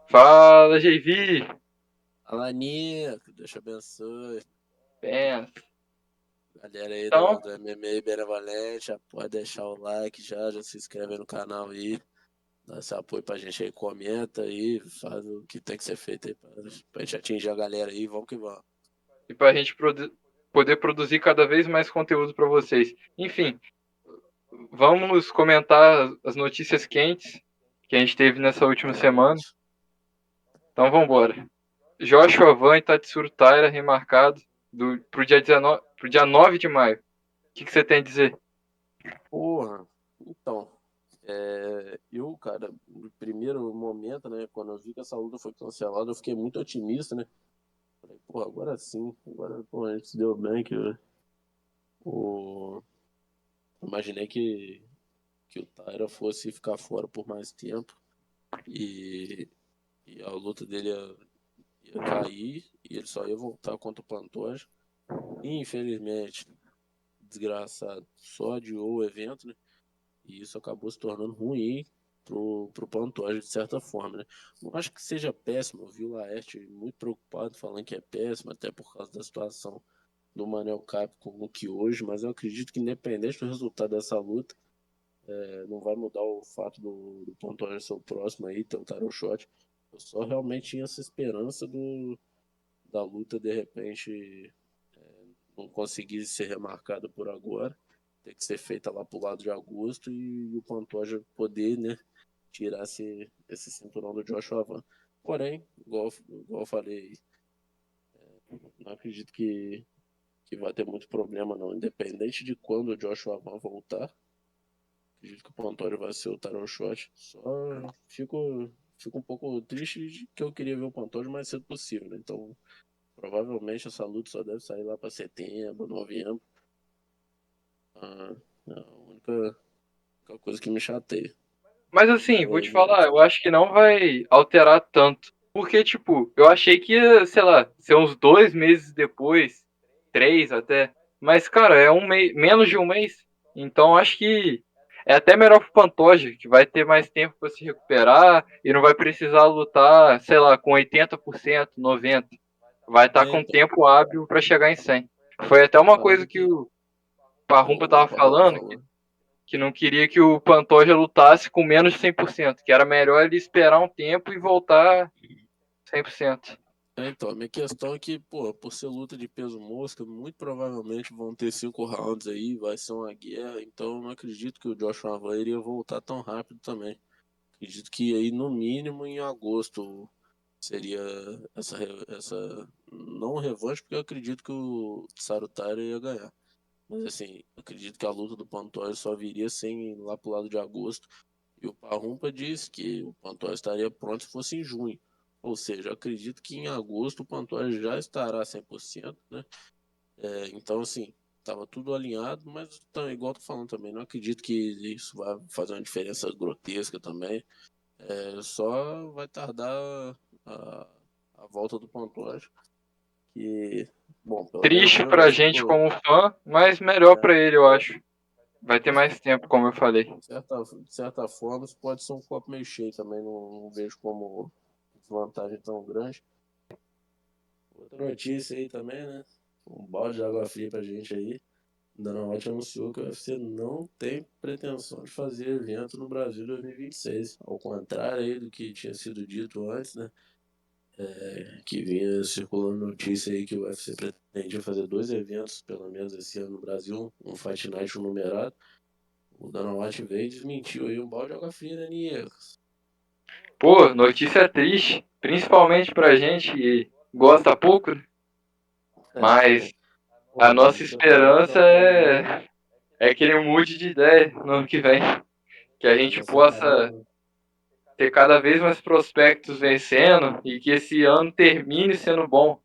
Fala, JV! Fala, Nico, Deus te abençoe. Pensa. Galera aí do, Então, do MMA Benevolente, já pode deixar o like já se inscreve aí no canal aí, dá esse apoio pra gente aí, comenta aí, faz o que tem que ser feito aí pra gente atingir a galera aí, vamos que vamos. e para a gente poder produzir cada vez mais conteúdo para vocês. Enfim, vamos comentar as notícias quentes que a gente teve nessa última semana. Exatamente. Então, vamos embora. Joshua Van e Tatsuro Taira remarcado pro dia 19, pro dia 9 de maio. O que você tem a dizer? Porra, então, cara, no primeiro momento, né, quando eu vi que essa luta foi cancelada, eu fiquei muito otimista, né, falei, pô, agora sim, agora, pô, a gente se deu bem, o... imaginei que o Tyra fosse ficar fora por mais tempo e, e a luta dele ia cair e ele só ia voltar contra o Pantoja. E infelizmente, desgraçado, só adiou o evento, né? E isso acabou se tornando ruim pro Pantoja de certa forma, né? Não acho que seja péssimo, eu vi o Laerte muito preocupado falando que é péssimo, até por causa da situação do Manel Cap com o que hoje, mas eu acredito que independente do resultado dessa luta, não vai mudar o fato do Pantoja ser o próximo aí, tentar o shot. Eu só realmente tinha essa esperança da luta de repente não conseguir ser remarcada por agora, ter que ser feita lá pro lado de agosto e o Pantoja poder, né, tirar esse cinturão do Joshua Van. Porém, igual eu falei, não acredito que vai ter muito problema não, independente de quando o Joshua Van voltar. Acredito que o Pantoja vai ser o Taron Shot. Só fico um pouco triste de que eu queria ver o Pantoja o mais cedo possível, né? Então, provavelmente essa luta só deve sair lá para setembro, novembro. Ah, é a única coisa que me chateia. Mas Mas assim, vou o te falar, resto. eu acho que não vai alterar tanto. Porque, tipo, eu achei que ia, sei lá, ser uns 2 meses depois, 3 até. Mas, cara, é um mês, menos de um mês. Então acho que é até melhor pro Pantoja, que vai ter mais tempo para se recuperar e não vai precisar lutar, sei lá, com 80%, 90%. Vai estar com Então, tempo hábil para chegar em 100. Foi até uma coisa parada que que o Parrumpa o tava Parrupa falando, falou. que não queria que o Pantoja lutasse com menos de 100%, que era melhor ele esperar um tempo e voltar 100%. Então, a minha questão é que, pô, por ser luta de peso mosca, muito provavelmente vão ter 5 rounds aí, vai ser uma guerra, então eu não acredito que o Joshua Van iria voltar tão rápido também. Acredito que aí no mínimo em agosto seria essa não revanche, porque eu acredito que o Sarutari ia ganhar. Mas assim, eu acredito que a luta do Pantoja só viria sem lá pro lado de agosto. E o Parrumpa disse que o Pantoja estaria pronto se fosse em junho. Ou seja, eu acredito que em agosto o Pantoja já estará 100%, né? Então, assim, tava tudo alinhado, mas tá, igual eu tô falando também, não acredito que isso vai fazer uma diferença grotesca também. Só vai tardar a, a volta do Pantoja, que, bom, pelo menos Triste eu já pra gente fico, como fã, mas melhor né, pra ele, eu acho. Vai ter mais tempo, como eu falei. de certa forma, isso pode ser um copo meio cheio também, não vejo como desvantagem tão grande. Outra notícia aí também, né? Um balde de água fria pra gente aí. Dana White anunciou que o UFC não tem pretensão de fazer evento no Brasil em 2026. Ao contrário aí do que tinha sido dito antes, né? Que vinha circulando notícia aí que o UFC pretendia fazer 2 eventos, pelo menos esse ano no Brasil, um Fight Night numerado. O Dana White veio e desmentiu aí um balde de água fria, né, Niecas? Pô, notícia triste, principalmente pra gente que gosta pouco, né? Mas Pô, a a nossa gente torce esperança pra poder. é que ele mude de ideia no ano que vem. Que a É, gente nessa possa parada. ter cada vez mais prospectos vencendo e que esse ano termine sendo bom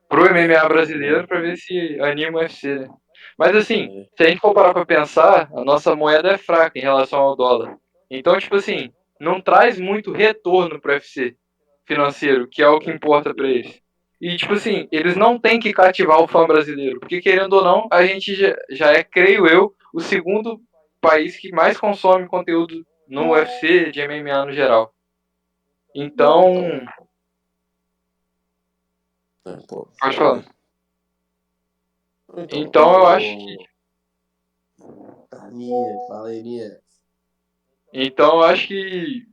pro MMA brasileiro É, para ver se anima o UFC, né? Mas assim, é, se a gente for parar para pensar, a nossa moeda é fraca em relação ao dólar. Então, tipo assim, não traz muito retorno pro UFC financeiro, que é o que importa para eles. E, tipo assim, eles não têm que cativar o fã brasileiro, porque querendo ou não, a gente já é, creio eu, o segundo país que mais consome conteúdo no UFC de MMA no geral. Então, Então, pô, pode fala falar. aí. Então, Então eu acho que, Fala aí, Nia. então eu acho que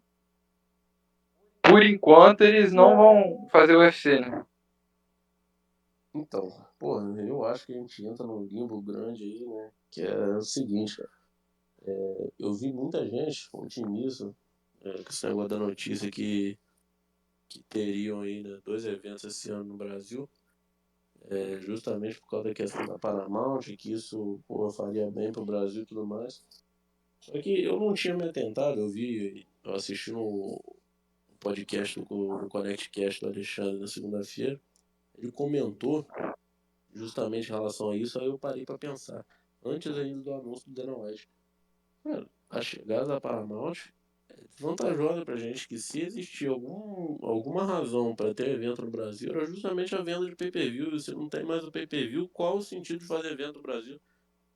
por enquanto eles não vão fazer o UFC, né? Então, pô, eu acho que a gente entra num limbo grande aí, né? Que é o seguinte, cara. Eu vi muita gente otimista com esse negócio da notícia que teriam aí, né, dois eventos esse ano no Brasil, justamente por causa da questão da Paramount, que isso, pô, faria bem pro Brasil e tudo mais. Só que eu não tinha me atentado, eu assisti no podcast do ConnectCast do Alexandre na segunda-feira, ele comentou justamente em relação a isso, aí eu parei para pensar, antes ainda do anúncio do Dana White. Cara, a chegada da Paramount é vantajosa pra gente que se existir alguma razão para ter evento no Brasil, era justamente a venda de pay-per-view. E se não tem mais o pay-per-view, qual o sentido de fazer evento no Brasil?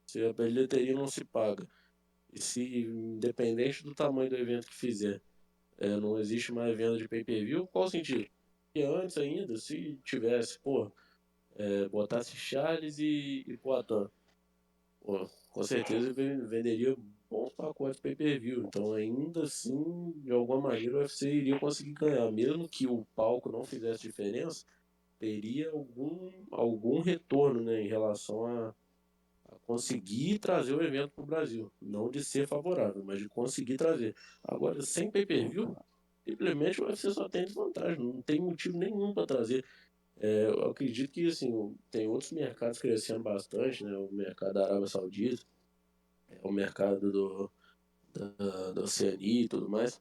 Se a bilheteria não se paga. E se, independente do tamanho do evento que fizer, não existe mais venda de pay-per-view, qual o sentido? E antes ainda, se tivesse, pô, botasse Charles e Poatan, pô, com certeza venderia bons pacotes pay-per-view. Então, ainda assim, de alguma maneira, o UFC iria conseguir ganhar. Mesmo que o palco não fizesse diferença, teria algum retorno, né, em relação a conseguir trazer o evento para o Brasil. Não de ser favorável, mas de conseguir trazer. Agora, sem pay-per-view, simplesmente o UFC só tem desvantagem. Não tem motivo nenhum para trazer. Eu acredito que assim, tem outros mercados crescendo bastante, né? O mercado da Arábia Saudita, o mercado da Oceania e tudo mais.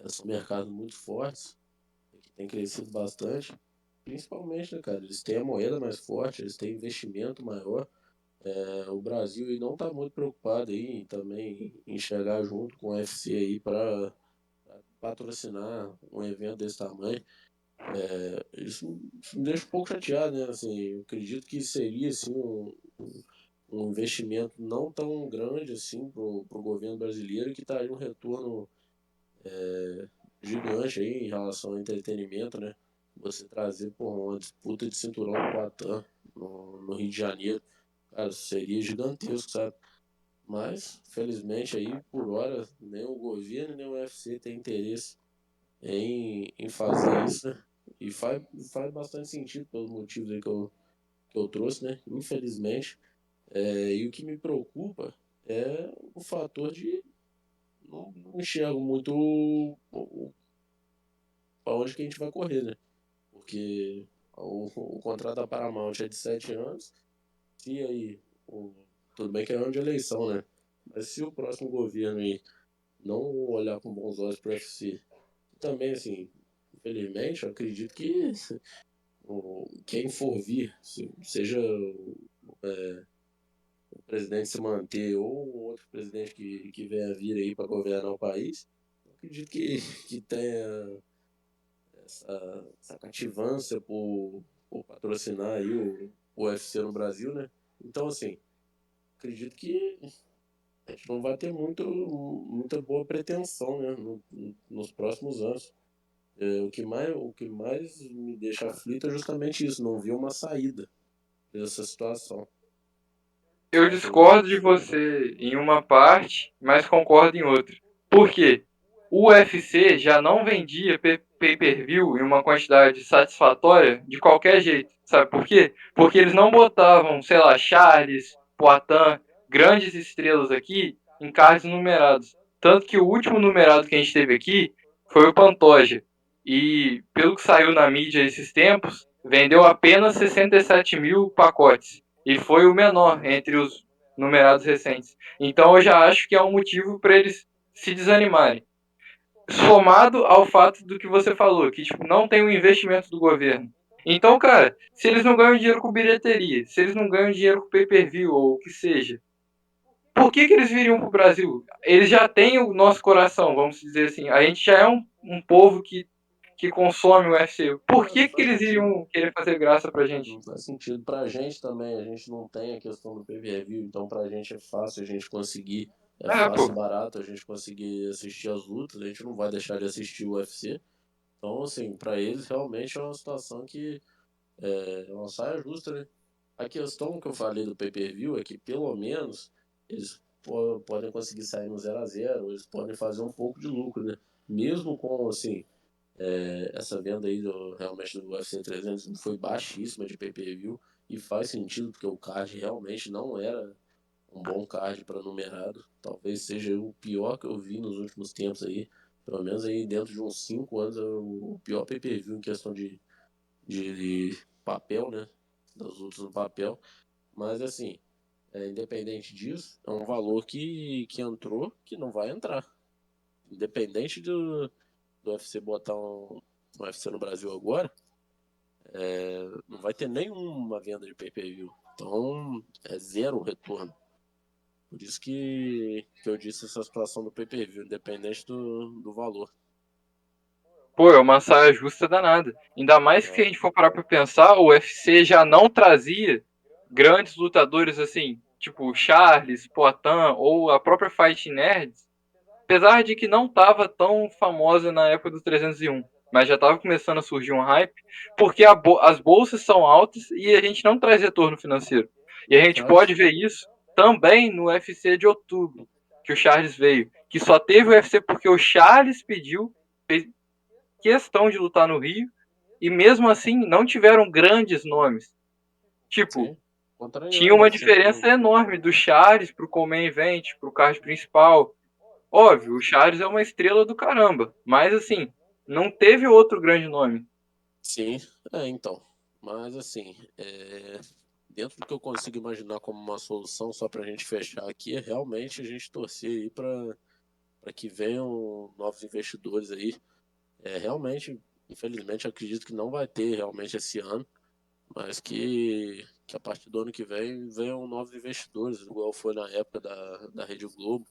São mercados muito fortes, que têm crescido bastante. Principalmente, né, cara? Eles têm a moeda mais forte, eles têm investimento maior. O Brasil aí não está muito preocupado aí também em chegar junto com o UFC aí para patrocinar um evento desse tamanho. Isso me deixa um pouco chateado, né? Assim, eu acredito que seria assim, um investimento não tão grande assim para o governo brasileiro que estaria um retorno gigante aí em relação ao entretenimento, né? Você trazer por uma disputa de cinturão com o Poatan no Rio de Janeiro, cara, seria gigantesco, sabe? Mas, felizmente aí, por hora, nem o governo nem o UFC tem interesse em fazer isso, né? E faz bastante sentido pelos motivos aí que eu trouxe, né? Infelizmente. E o que me preocupa é o fator de não enxergo muito para onde que a gente vai correr, né? Porque o contrato da Paramount é de 7 anos. Se aí, tudo bem que é ano de eleição, né? Mas se o próximo governo aí não olhar com bons olhos para o UFC, também, assim, infelizmente, eu acredito que quem for vir, seja o presidente se manter ou um outro presidente que venha vir aí para governar o país, eu acredito que tenha essa cativância por patrocinar aí o UFC no Brasil, né? Então, assim, acredito que a gente não vai ter muita boa pretensão, né, nos próximos anos. O que mais me deixa aflito é justamente isso, não ver uma saída dessa situação. Você Eu acha aí? discordo de você em uma parte, mas concordo em outra. Por quê? O UFC já não vendia pay-per-view em uma quantidade satisfatória de qualquer jeito. Sabe por quê? Porque eles não botavam, sei lá, Charles, Poatan, grandes estrelas aqui em cards numerados. Tanto que o último numerado que a gente teve aqui foi o Pantoja. E pelo que saiu na mídia esses tempos, vendeu apenas 67 mil pacotes e foi o menor entre os numerados recentes. Então eu já acho que é um motivo para eles se desanimarem. Somado ao fato do que você falou, que tipo, não tem o investimento do governo. Então, cara, se eles não ganham dinheiro com bilheteria, se eles não ganham dinheiro com pay-per-view ou o que seja, por que eles viriam pro Brasil? Eles já têm o nosso coração, vamos dizer assim. A gente já é um povo que consome o UFC. Por Não que faz eles sentido. iriam querer fazer graça pra gente? Não faz sentido. Pra gente também, a gente não tem a questão do pay-per-view, então pra gente é fácil a gente conseguir, é É, fácil pô. e barato a gente conseguir assistir as lutas, a gente não vai deixar de assistir o UFC. Então, assim, para eles realmente é uma situação que é uma saia justa, né? A questão que eu falei do pay-per-view é que pelo menos eles podem conseguir sair no 0-0, eles podem fazer um pouco de lucro, né? Mesmo com, assim, essa venda aí realmente do UFC 300 foi baixíssima de pay-per-view e faz sentido porque o card realmente não era um bom card para numerado. Talvez seja o pior que eu vi nos últimos tempos aí. Pelo menos aí dentro de uns 5 anos é o pior pay-per-view em questão de papel, né? Das lutas no papel. Mas assim, independente disso, é um valor que entrou que não vai entrar. Independente do UFC botar um UFC no Brasil agora, não vai ter nenhuma venda de pay-per-view. Então, é zero retorno. Por isso que eu disse essa situação do pay-per-view, independente do valor. Pô, é uma saia justa danada. Ainda mais que se a É, gente for parar pra pensar, o UFC já não trazia grandes lutadores assim, tipo Charles, Poatan ou a própria Fight Nerds, apesar de que não estava tão famosa na época do 301, mas já estava começando a surgir um hype, porque as bolsas são altas e a gente não traz retorno financeiro. E a gente exato. pode ver isso também no UFC de outubro, que o Charles veio, que só teve o UFC porque o Charles pediu, fez questão de lutar no Rio, e mesmo assim não tiveram grandes nomes. Tipo, Sim. Contra tinha nenhum uma UFC no. diferença enorme do Charles pro Comain Event, pro card principal. Óbvio, o Charles é uma estrela do caramba, mas assim, não teve outro grande nome. Sim, então. Mas assim, dentro do que eu consigo imaginar como uma solução, só pra gente fechar aqui, é realmente a gente torcer aí para que venham novos investidores aí. Realmente, infelizmente, eu acredito que não vai ter realmente esse ano, mas que a partir do ano que vem venham novos investidores, igual foi na época da Rede Globo,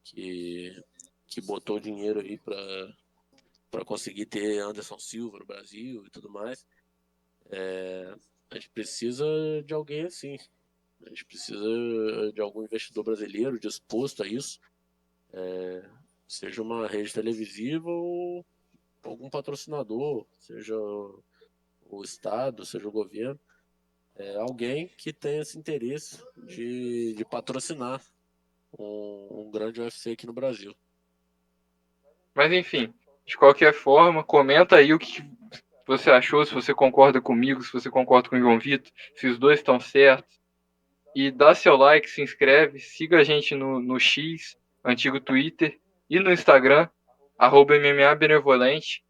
que, que botou dinheiro aí para conseguir ter Anderson Silva no Brasil e tudo mais. A gente precisa de alguém assim. A gente precisa de algum investidor brasileiro disposto a isso, seja uma rede televisiva ou algum patrocinador, seja o Estado, seja o governo, alguém que tenha esse interesse de patrocinar um grande UFC aqui no Brasil. Mas enfim, de qualquer forma, comenta aí o que você achou, se você concorda comigo, se você concorda com o João Vitor, se os dois estão certos. E dá seu like, se inscreve, siga a gente no X, antigo Twitter, e no Instagram, MMA Benevolente.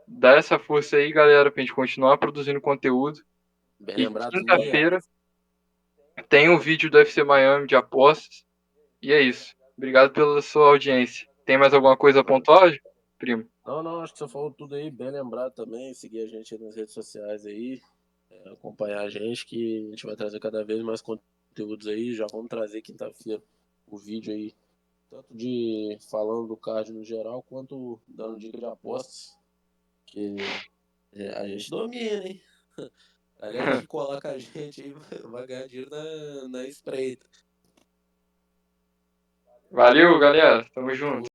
Dá essa força aí, galera, pra gente continuar produzindo conteúdo. Bem E lembrado, Nia. quinta-feira tem um vídeo do UFC Miami de apostas. E é isso. Obrigado pela sua audiência. Tem mais alguma coisa a pontuar, primo? Não, não, acho que você falou tudo aí, bem lembrado também. Seguir a gente aí nas redes sociais aí, acompanhar a gente, que a gente vai trazer cada vez mais conteúdos aí. Já vamos trazer quinta-feira o vídeo aí, tanto de falando do card no geral, quanto dando dica de apostas, que a gente domina, hein? A galera que coloca a gente aí vai ganhar dinheiro na espreita. Valeu, galera. Tamo junto.